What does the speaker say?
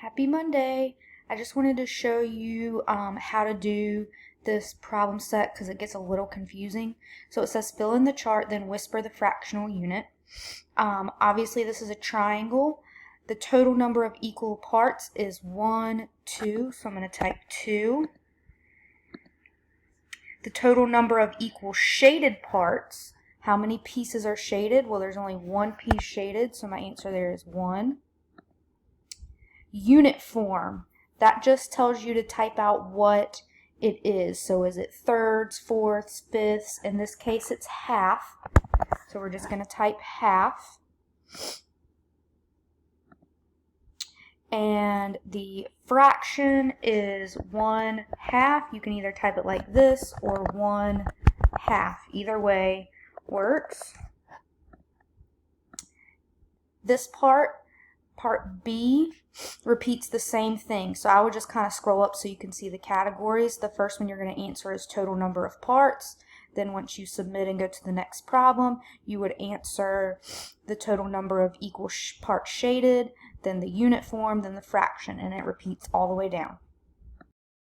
Happy Monday! I just wanted to show you how to do this problem set because it gets a little confusing. So it says fill in the chart, then whisper the fractional unit. Obviously this is a triangle. The total number of equal parts is 1, 2, so I'm going to type 2. The total number of equal shaded parts, how many pieces are shaded? Well, there's only one piece shaded, so my answer there is 1. Unit form, that just tells you to type out what it is. So is it thirds, fourths, fifths? In this case it's half, so we're just going to type half. And the fraction is 1/2. You can either type it like this or 1/2. Either way works. This part B, repeats the same thing. So I would just kind of scroll up so you can see the categories. The first one you're going to answer is total number of parts. Then once you submit and go to the next problem, you would answer the total number of equal parts shaded, then the unit form, then the fraction, and it repeats all the way down.